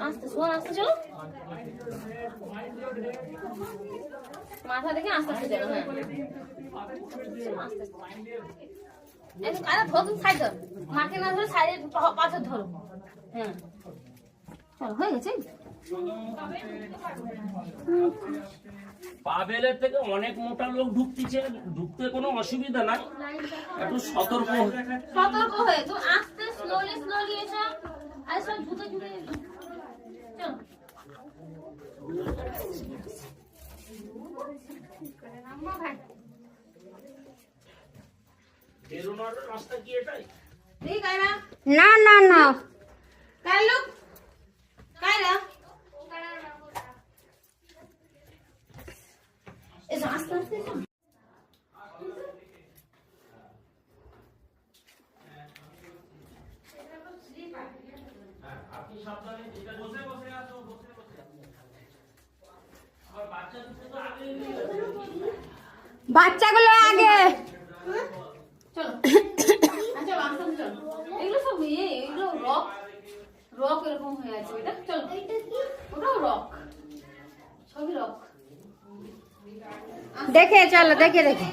আস্তে শোন, আস্তে চলো, মাথা দেখে আস্তে আস্তে চলো। হ্যাঁ ধরো, তুমি সাইড ধরো, মাকে না ধরো সাইডে পাথর ধরো। হ্যাঁ চলো, হয়ে গেছে। পাবেলের থেকে অনেক মোটা লোক ঢুকতেছে, ঢুকতে কোনো অসুবিধা নাই, একটু সতর্ক হয়ে তো আস্তে স্লোলি স্লোলি এসো। আর সব জুতো জুড়ে চলো। বেরোনোর রাস্তা কি এটাই? না না না, কাই লোক কাইরা এসো আস্তে আস্তে। আপনি সাবধানে বসে বসে আসো, বসে বসে। আর বাচ্চাগুলো আগে চলো। আচ্ছা আস্তে আস্তে চলো। এগুলো সব এগুলো রক রক এরকম হয়ে আছে। এটা চলো, ওটাও রক, সবই রক। দেখে চলো, দেখে দেখে